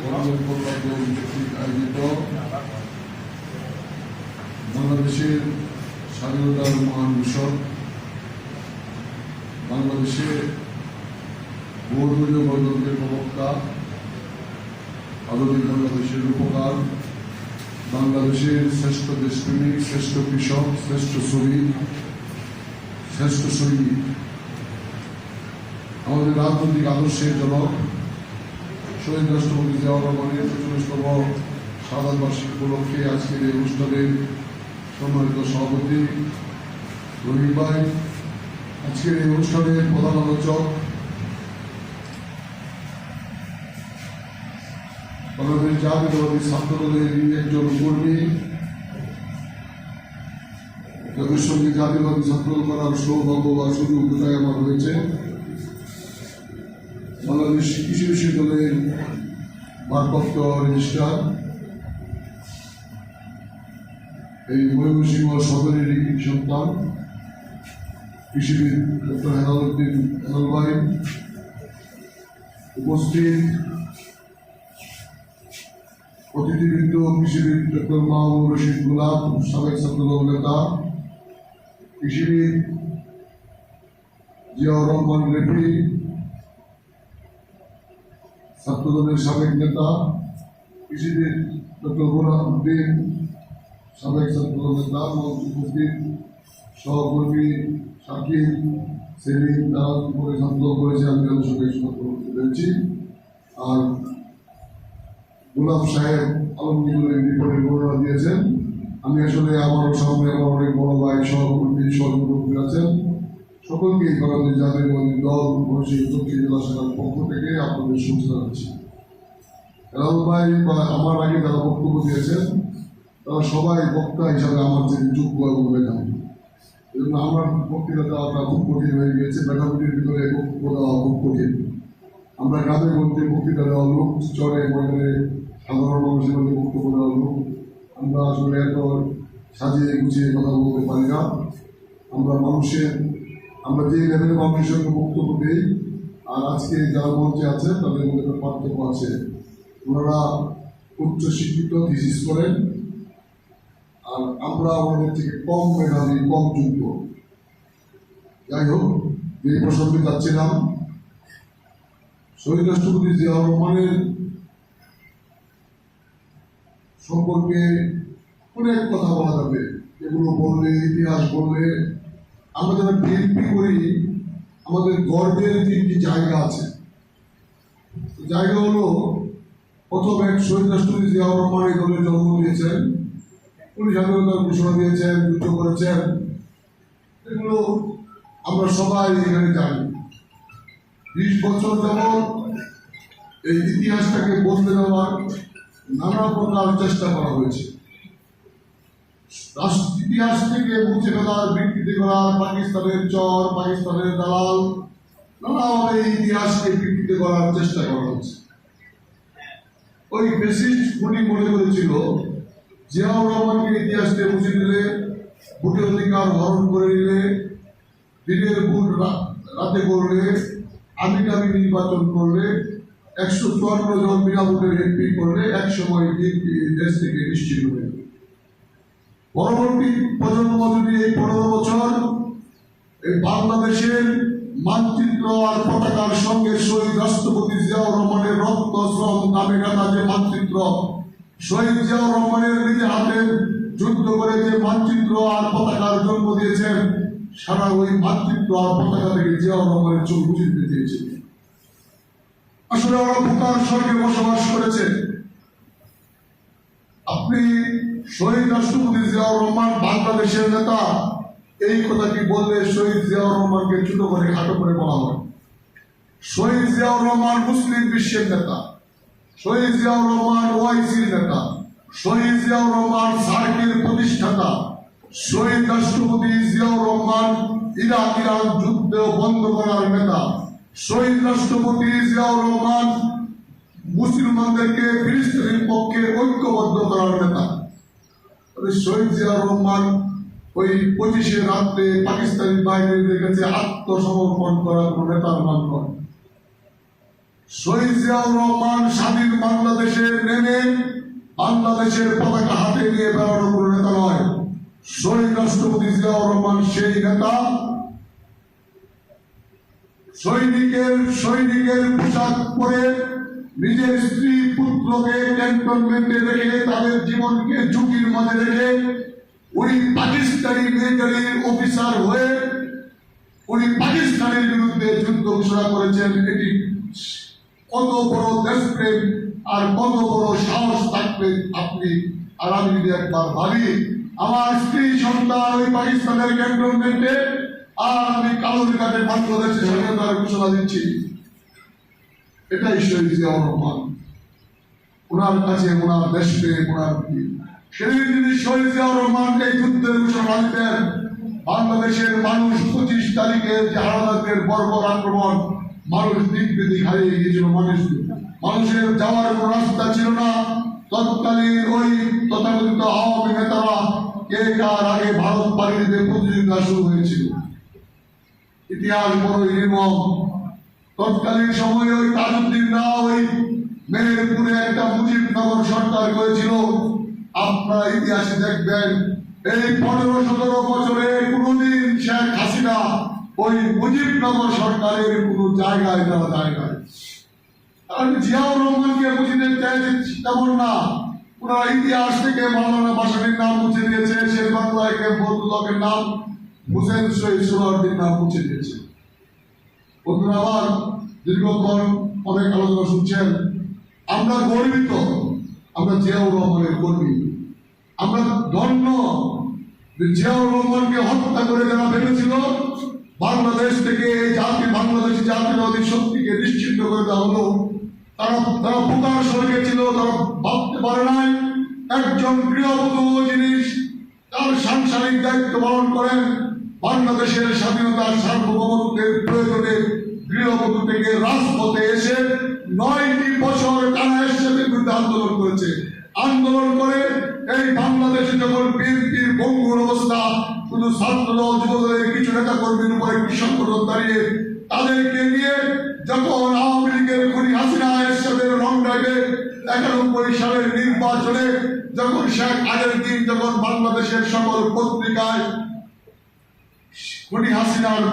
আয়োজিত বাংলাদেশের স্বাধীনতার মহান ঘোষক, বাংলাদেশের বহুদলীয় গণতন্ত্রের প্রবক্তা, আধুনিক বাংলাদেশের উপকার, বাংলাদেশের শ্রেষ্ঠ দেশপ্রেমিক, শ্রেষ্ঠ কৃষক, শ্রেষ্ঠ শ্রমিক, শ্রেষ্ঠ সৈনিক, আমাদের রাজনৈতিক আদর্শের জনক শহীদ রাষ্ট্রপতি জিয়াউর রহমানের ৪৫তম শাহাদাত বার্ষিকী উপলক্ষে আজকের এই অনুষ্ঠানের সম্মানিত সভাপতি রহিম ভাই, আজকের এই অনুষ্ঠানের প্রধান আলোচক বাংলাদেশ জাতীয়তাবাদী ছাত্র দলের একজন কর্মী, যাদের সঙ্গে জাতীয়তাবাদী ছাত্রদল করার সৌভাগ্য বা সুযোগ কোথায় আমার হয়েছে, বাংলাদেশ কৃষি বিশ্ববিদ্যালয়ের ভারপ্রাপ্ত রেজিস্ট্রার, এই ময়মনসিংহ সদরের একটি সন্তান কৃষিবিদ ডক্টর হেলালুদ্দিন হেলাল ভাই, উপস্থিত অতিথিবৃন্দ কৃষিবিদ ডক্টর মাহবুব রশিদ গোলাপ, সাবেক ছাত্রদল নেতা, কৃষিবিদ জিয়াউর রহমান রেফি, ছাত্রদলের সাবেক নেতা, কৃষিবিদ ডক্টর বোরহানুদ্দিন, সাবেক ছাত্রদল নেতা, উপস্থিত সহকর্মী শাকিল, সেলিম, তারা উপরে ছাত্রদল করেছে, আমি তাদের সঙ্গে করতে পেরেছি। আর গোলাপ সাহেব আলমগীরের রিপোর্টের বর্ণনা দিয়েছেন। আমি আসলে আমার সামনে আমার অনেক বড় ভাই, সহকর্মী, সহকর্মী আছেন, সকলকে বাংলাদেশ জাতীয়তাবাদী দল দক্ষিণ জেলা শাখার পক্ষ থেকে আপনাদের শুভেচ্ছা জানাচ্ছি। হেলাল ভাই বা আমার আগে যারা বক্তব্য দিয়েছেন তারা সবাই বক্তা হিসাবে আমার যে যোগ্য এবং মেধাবী, এই জন্য আমার বক্তৃতা দেওয়াটা খুব কঠিন হয়ে গিয়েছে। মেধাবীর ভিতরে বক্তব্য দেওয়া খুব কঠিন। আমরা গ্রামের মধ্যে বক্তৃতা দেওয়া লোক, চরে ময়দানে সাধারণ মানুষের মধ্যে বক্তব্য দেওয়া লোক, আমরা আসলে এত সাজিয়ে গুছিয়ে কথা বলতে পারি না। আমরা যে লেভেলে মানুষের সঙ্গে বক্তব্য দিই আর আজকে যারা মঞ্চে আছে তাদের মধ্যে একটা পার্থক্য আছে। ওনারা উচ্চ শিক্ষিত, থিসিস করেন, আর আমরা আমাদের থেকে কম মেধাবী, কম যোগ্য। যাই হোক, যে প্রসঙ্গে যাচ্ছিলাম, শহীদ রাষ্ট্রপতি জিয়াউর রহমানের সম্পর্কে অনেক কথা বলা যাবে। এগুলো বললে, ইতিহাস বললে, আমরা যারা বিএনপি করি আমাদের গর্বের 3টি জায়গা আছে। জায়গা হলো, প্রথম এক, শহীদ রাষ্ট্রপতি জিয়াউর রহমান এই দলের জন্ম দিয়েছেন, উনি স্বাধীনতার ঘোষণা দিয়েছেন, যুদ্ধ করেছেন, এগুলো আমরা সবাই এখানে জানি। 20 বছর যাবৎ এই ইতিহাসটাকে বদলে দেওয়ার নানা প্রকার চেষ্টা করা হয়েছে। ইতিহাস থেকে মুছে ফেলার, বিকৃতি করার, পাকিস্তানের চর, পাকিস্তানের দালাল, নানাভাবে এই ইতিহাসকে বিকৃতি করার চেষ্টা করা হচ্ছে। ওই ফ্যাসিস্ট খুনি মনে করেছিল জিয়াউর রহমানকে ইতিহাসকে মুছে দিলে, ভোটের অধিকার হরণ করে নিলে, দিনের ভোট রাতে করলে, আমি নির্বাচন করলে, 154 জন বিনা ভোটের এমপি করলে একসময় বিএনপি দেশ থেকে নিশ্চিত হয়ে যাবে। পরবর্তী প্রজন্ম যদি এই 15 বছর এই বাংলাদেশের মানচিত্র আর পতাকার সঙ্গে শহীদ রাষ্ট্রপতি জিয়াউর রহমানের রক্ত, শ্রম, দামে গাঁথা যে মানচিত্র, শহীদ জিয়াউর রহমানের নিজে হাতে যুদ্ধ করে যে মানচিত্র আর পতাকার জন্ম দিয়েছেন, সারা ওই মানচিত্র আর পতাকা থেকে জিয়াউর রহমানের চোখ বুঝে দিতে চেয়েছে। আসলে ওরা ভূতার স্বর্গে বসবাস করেছে। আপনি শহীদ রাষ্ট্রপতি জিয়াউর রহমান বাংলাদেশের নেতা, এই কথাটি বললে শহীদ জিয়াউর রহমানকে ছোট করে খাটো করে বলা হয়। শহীদ জিয়াউর রহমান মুসলিম বিশ্বের নেতা, শহীদ জিয়াউর রহমান ওআইসির নেতা, শহীদ জিয়াউর রহমান সার্কের প্রতিষ্ঠাতা, শহীদ রাষ্ট্রপতি জিয়াউর রহমান ইরান যুদ্ধ বন্ধ করার নেতা, শহীদ রাষ্ট্রপতি জিয়াউর রহমান মুসলমানদেরকে ফিলিস্তিনের পক্ষে ঐক্যবদ্ধ করার নেতা। শহীদ জিয়াউর রহমান ওই 25 রাত্রে পাকিস্তানি বাহিনীদের কাছে আত্মসমর্পণ করা কোনো নেতার নাম নয়। শহীদ জিয়াউর রহমান স্বাধীন বাংলাদেশে নেমে বাংলাদেশের পতাকা হাতে নিয়ে বেড়ানো কোনো নেতা নয়। শহীদ রাষ্ট্রপতি জিয়াউর রহমান সেই নেতা। সৈনিকের পোশাক পরে নিজের স্ত্রী পুত্রকে ক্যান্টনমেন্টে রেখে তাদের জীবনকে ঝুঁকির মাঝে রেখে উনি পাকিস্তানি মিলিটারির অফিসার হয়ে উনি পাকিস্তানের বিরুদ্ধে যুদ্ধ ঘোষণা করেছেন। এটি কত বড় দেশপ্রেম আর কত বড় সাহস থাকবে আপনি আর আমি যদি একবার ভাবি, আমার স্ত্রী সন্তান ওই পাকিস্তানের ক্যান্টনমেন্টে আর আমি কালোর কাটে বাংলাদেশে স্বাধীনতার ঘোষণা দিচ্ছি। এটাই শহীদ জিয়াউর রহমান। ওনার কাছে ওনার দেশপ্রেম, ওনার সেদিন যদি শহীদ জিয়াউর রহমান এই যুদ্ধের ঘোষণা দিতেন, বাংলাদেশের মানুষ 25 তারিখে যে হারাদারদের বর্বর আক্রমণ, মানুষ দিক বিদিক হারিয়ে গিয়েছিল। মানুষের যাওয়ার কোন রাস্তা ছিল না। তৎকালীন ওই তথাকথিত আওয়ামী নেতারা কে কার আগে ভারত পাড়ি দিতে প্রতিযোগিতা শুরু হয়েছিল। ইতিহাস বড়ই নির্মম। তৎকালীন সময়ে ওই তাজউদ্দিনরা ওই মেহেরপুরে একটা মুজিবনগর সরকার করেছিল। আপনারা ইতিহাসে দেখবেন এই 15-17 বছরে কোনদিন শেখ হাসিনা ওই মুজিবনগর সরকারের কোন জায়গায় দেওয়া জায়গায় জিয়াউর রহমানকে বুঝিতে চাইছে তেমন না। ওনারা ইতিহাস থেকে মাওলানা ভাসানীর নাম মুছে দিয়েছে, শের বাংলায় বদুল্লাহের নাম, হুসেন শহীদ সোহরাওয়ার্দীর নাম মুছে দিয়েছে। বন্ধুরা আমার, দীর্ঘক্ষণ অনেক আলোচনা শুনছেন। আমরা গর্বিত, আমরা জিয়াউর রহমানের কর্মী। আমরা ধন্য জিয়াউর রহমানকে হত্যা করে যারা ভেবেছিল বাংলাদেশ থেকে এই বাংলাদেশি জাতীয়তাবাদী শক্তিকে নিশ্চিন্ত করে দেওয়া হলো, তারা বোকার স্বর্গে ছিল। তারা ভাবতে পারে নাই একজন গৃহবধূ জিনিস তার সাংসারিক দায়িত্ব পালন করেন, বাংলাদেশের স্বাধীনতার সার্বভৌমত্বের প্রয়োজনে গৃহবধূ থেকে রাজপথে এসে 9টি বছর টানা এরশাদের বিরুদ্ধে আন্দোলন করেছে। আন্দোলন করে এই বাংলাদেশে যখন বিএনপির ভঙ্গুর অবস্থা, শুধু ছাত্রদল যুবদলের কিছু নেতা কর্মীর উপর একটি সংগঠন দাঁড়িয়ে তাদেরকে নিয়ে যখন আওয়ামী লীগের খুনি হাসিনা এরশাদের লং ড্রাইভে 91 সালের নির্বাচনে যখন শেখ আগের দিন যখন বাংলাদেশের সকল পত্রিকায় খুনি হাসিনার